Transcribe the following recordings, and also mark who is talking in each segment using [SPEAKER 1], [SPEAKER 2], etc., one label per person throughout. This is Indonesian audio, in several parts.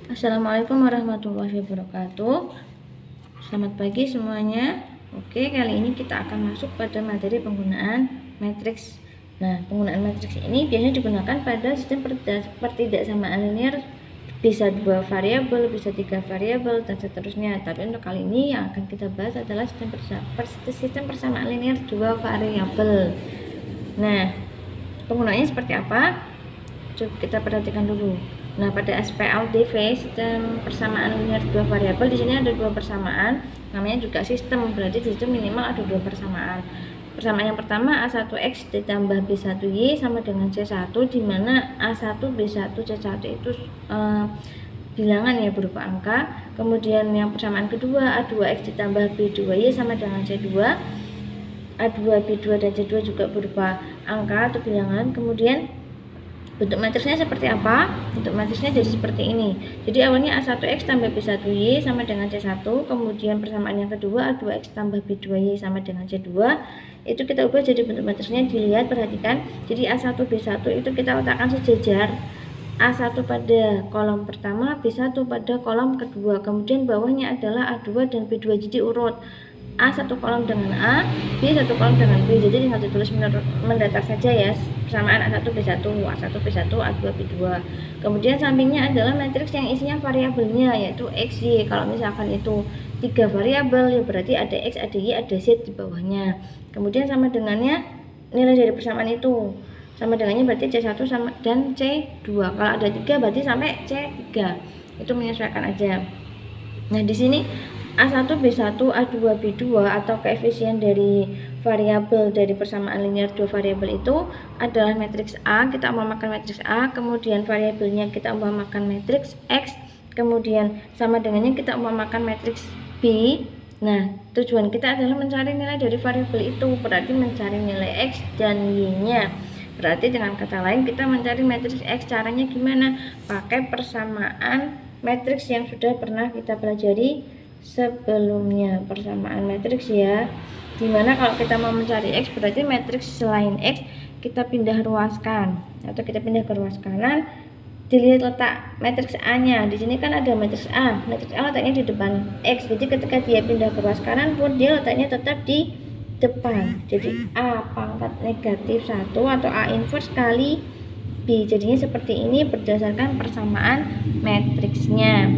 [SPEAKER 1] Assalamualaikum warahmatullahi wabarakatuh. Selamat pagi semuanya. Oke, kali ini kita akan masuk pada materi penggunaan matriks. Nah, penggunaan matriks ini biasanya digunakan pada sistem pertidaksamaan linear, bisa 2 variabel, bisa 3 variabel, dan seterusnya. Tapi untuk kali ini yang akan kita bahas adalah sistem persamaan linear 2 variabel. Nah, penggunaannya seperti apa? Coba kita perhatikan dulu. Nah, pada SPLDV, sistem persamaan linear 2 variabel, di sini ada 2 persamaan, namanya juga sistem, berarti di situ minimal ada 2 persamaan. Persamaan yang pertama A1X ditambah B1Y sama dengan C1, di mana A1, B1, C1 itu bilangan ya, berupa angka. Kemudian yang persamaan kedua A2X ditambah B2Y sama dengan C2, A2, B2 dan C2 juga berupa angka atau bilangan. Kemudian bentuk matriksnya seperti apa? Bentuk matriksnya jadi seperti ini. Jadi awalnya A1X tambah B1Y sama dengan C1, kemudian persamaan yang kedua A2X tambah B2Y sama dengan C2. Itu kita ubah jadi bentuk matriksnya, dilihat, perhatikan. Jadi A1 B1 itu kita letakkan sejajar. A1 pada kolom pertama, B1 pada kolom kedua. Kemudian bawahnya adalah A2 dan B2, jadi urut. A satu kolom dengan A, B satu kolom dengan B, jadi tinggal ditulis mendatar saja ya, persamaan A1 B1, A1 B1, A2 B2. Kemudian sampingnya adalah matriks yang isinya variabelnya, yaitu X, Y. Kalau misalkan itu 3 variabel, ya berarti ada X, ada Y, ada Z di bawahnya. Kemudian sama dengannya nilai dari persamaan itu, sama dengannya berarti C1 sama dan C2. Kalau ada 3 berarti sampai C3. Itu menyesuaikan aja. Nah, di sini A1 B1 A2 B2 atau koefisien dari variabel dari persamaan linear 2 variabel itu adalah matriks A. Kita umpamakan matriks A, kemudian variabelnya kita umpamakan matriks X, kemudian sama dengannya kita umpamakan matriks B. Nah, tujuan kita adalah mencari nilai dari variabel itu, berarti mencari nilai X dan Y-nya. Berarti dengan kata lain kita mencari matriks X, caranya gimana? Pakai persamaan matriks yang sudah pernah kita pelajari sebelumnya, persamaan matriks ya. Dimana kalau kita mau mencari X, berarti matriks selain X kita pindah ruaskan atau kita pindah ke ruas kanan. Dilihat letak matriks A nya, di sini kan ada matriks A letaknya di depan X, jadi ketika dia pindah ke ruas kanan pun dia letaknya tetap di depan. Jadi A pangkat negatif 1 atau A inverse kali B, jadinya seperti ini berdasarkan persamaan matriksnya.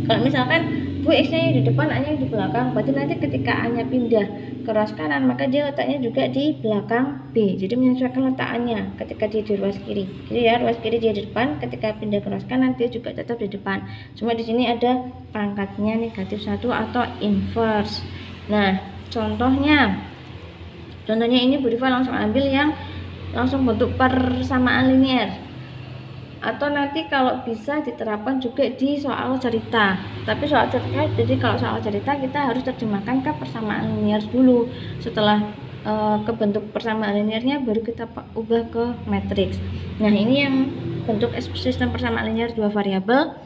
[SPEAKER 1] Kalau misalkan Bu X-nya di depan, A-nya di belakang, berarti nanti ketika A-nya pindah ke ruas kanan, maka dia letaknya juga di belakang B. Jadi menyesuaikan letaknya ketika dia di ruas kiri. Jadi ya, ruas kiri dia di depan, ketika pindah ke ruas kanan dia juga tetap di depan. Cuma di sini ada pangkatnya negatif 1 atau inverse. Nah, contohnya ini Bu Rifa langsung ambil yang langsung bentuk persamaan linear. Atau nanti kalau bisa diterapkan juga di soal cerita. Tapi soal cerita, jadi kalau soal cerita kita harus terjemahkan ke persamaan linear dulu. Setelah ke bentuk persamaan linearnya baru kita ubah ke matriks. Nah, ini yang bentuk sistem persamaan linear 2 variabel.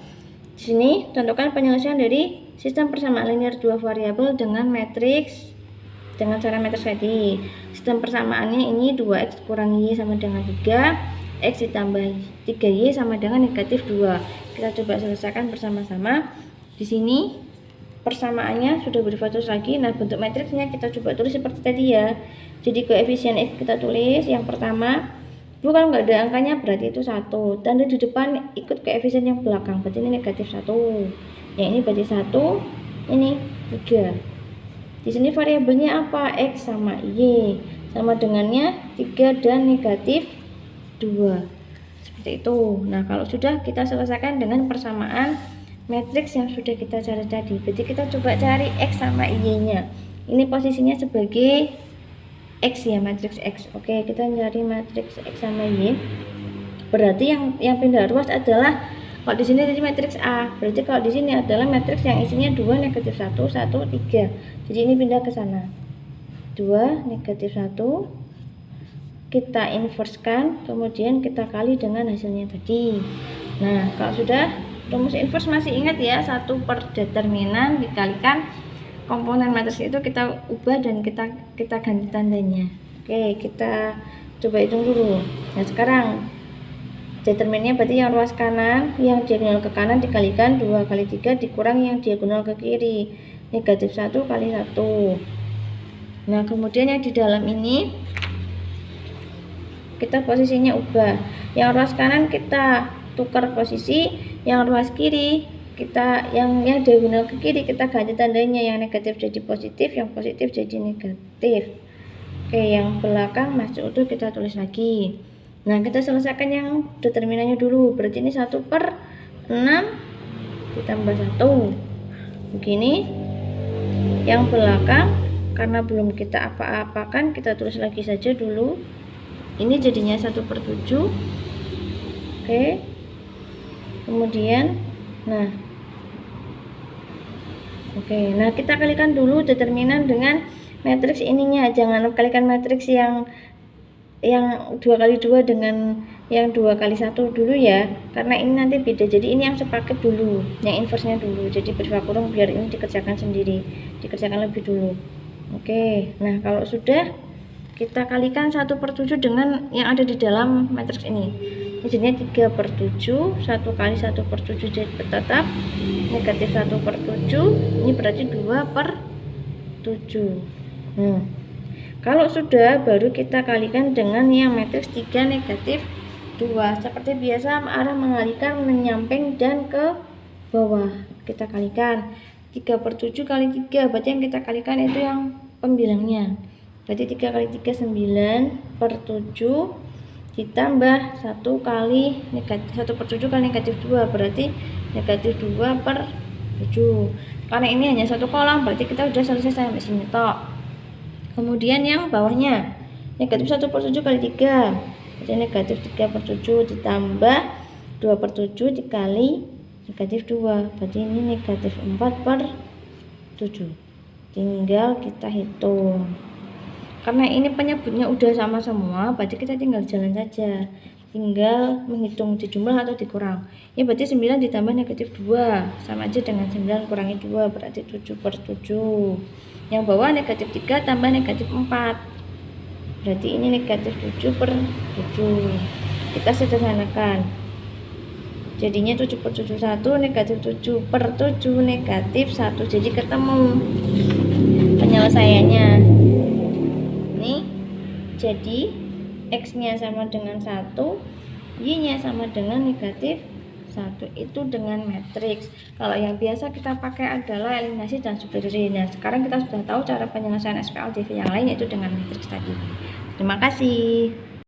[SPEAKER 1] Di sini tentukan penyelesaian dari sistem persamaan linear 2 variabel dengan matriks dengan cara matriks tadi. Sistem persamaannya ini 2x kurang y sama dengan 3, X ditambah 3Y sama dengan negatif 2. Kita coba selesaikan bersama-sama. Di sini persamaannya sudah berfokus lagi. Nah, bentuk matriksnya kita coba tulis seperti tadi ya. Jadi koefisien X kita tulis yang pertama. Bu, kalau nggak ada angkanya berarti itu 1. Tanda di depan ikut koefisien yang belakang, berarti ini negatif 1. Yang ini berarti 1, ini 3. Di sini variabelnya apa? X sama Y. Sama dengannya 3 dan negatif 2. Seperti itu. Nah, kalau sudah kita selesaikan dengan persamaan matriks yang sudah kita cari tadi. Berarti kita coba cari X sama Y-nya. Ini posisinya sebagai X ya, matriks X. Oke, kita cari matriks X sama Y. Berarti yang pindah ruas adalah, kalau di sini tadi matriks A, berarti kalau di sini adalah matriks yang isinya 2 negatif 1 1 3. Jadi ini pindah ke sana. 2 negatif 1 kita inversekan, kemudian kita kali dengan hasilnya tadi. Nah, kalau sudah rumus inverse masih ingat ya, 1 per determinan dikalikan komponen matriks itu kita ubah dan kita ganti tandanya. Oke, kita coba hitung dulu. Nah, sekarang determinnya berarti yang ruas kanan yang diagonal ke kanan dikalikan 2 kali 3 dikurang yang diagonal ke kiri, negatif 1 kali 1. Nah kemudian yang di dalam ini kita posisinya ubah, yang ruas kanan kita tukar posisi, yang ruas kiri kita yang diagonal ke kiri kita ganti tandanya, yang negatif jadi positif, yang positif jadi negatif. Oke, yang belakang masih utuh kita tulis lagi. Nah kita selesaikan yang determinannya dulu, berarti ini 1/6 ditambah 1 begini. Yang belakang karena belum kita apa-apakan kita tulis lagi saja dulu, ini jadinya 1/7. Oke, kemudian nah kita kalikan dulu determinan dengan matriks ininya, jangan kalikan matriks yang 2 kali 2 dengan yang 2 kali 1 dulu ya, karena ini nanti beda. Jadi ini yang sepaket dulu, yang inversnya dulu, jadi berdua kurung biar ini dikerjakan sendiri, dikerjakan lebih dulu. Oke, nah kalau sudah kita kalikan 1/7 dengan yang ada di dalam matriks ini, jadinya 3/7, 1 kali 1/7 jadi tetap negatif 1/7, ini berarti 2/7. Nah kalau sudah baru kita kalikan dengan yang matriks 3 negatif 2. Seperti biasa arah mengalihkan menyamping dan ke bawah. Kita kalikan 3/7 kali 3, berarti yang kita kalikan itu yang pembilangnya. Berarti 3 kali 3 9/7 ditambah 1 kali negatif 1/7 kali negatif 2 berarti negatif 2/7. Karena ini hanya satu kolom berarti kita sudah selesai sampai sini tok. Kemudian yang bawahnya negatif 1/7 kali 3 jadi negatif 3/7 ditambah 2/7 dikali negatif 2 berarti ini negatif 4/7. Tinggal kita hitung, karena ini penyebutnya udah sama semua berarti kita tinggal jalan saja, tinggal menghitung dijumlah atau dikurang. Ya berarti 9 ditambah negatif 2 sama aja dengan 9 kurangi 2 berarti 7/7. Yang bawah negatif 3 tambah negatif 4 berarti ini negatif 7/7. Kita sederhanakan jadinya 7/7 negatif 7/7 negatif 1. Jadi ketemu penyelesaiannya nih, jadi X nya sama dengan 1, Y nya sama dengan negatif 1 itu dengan matriks. Kalau yang biasa kita pakai adalah eliminasi dan substitusi. Nah sekarang kita sudah tahu cara penyelesaian SPL DV yang lain, yaitu dengan matriks tadi. Terima kasih.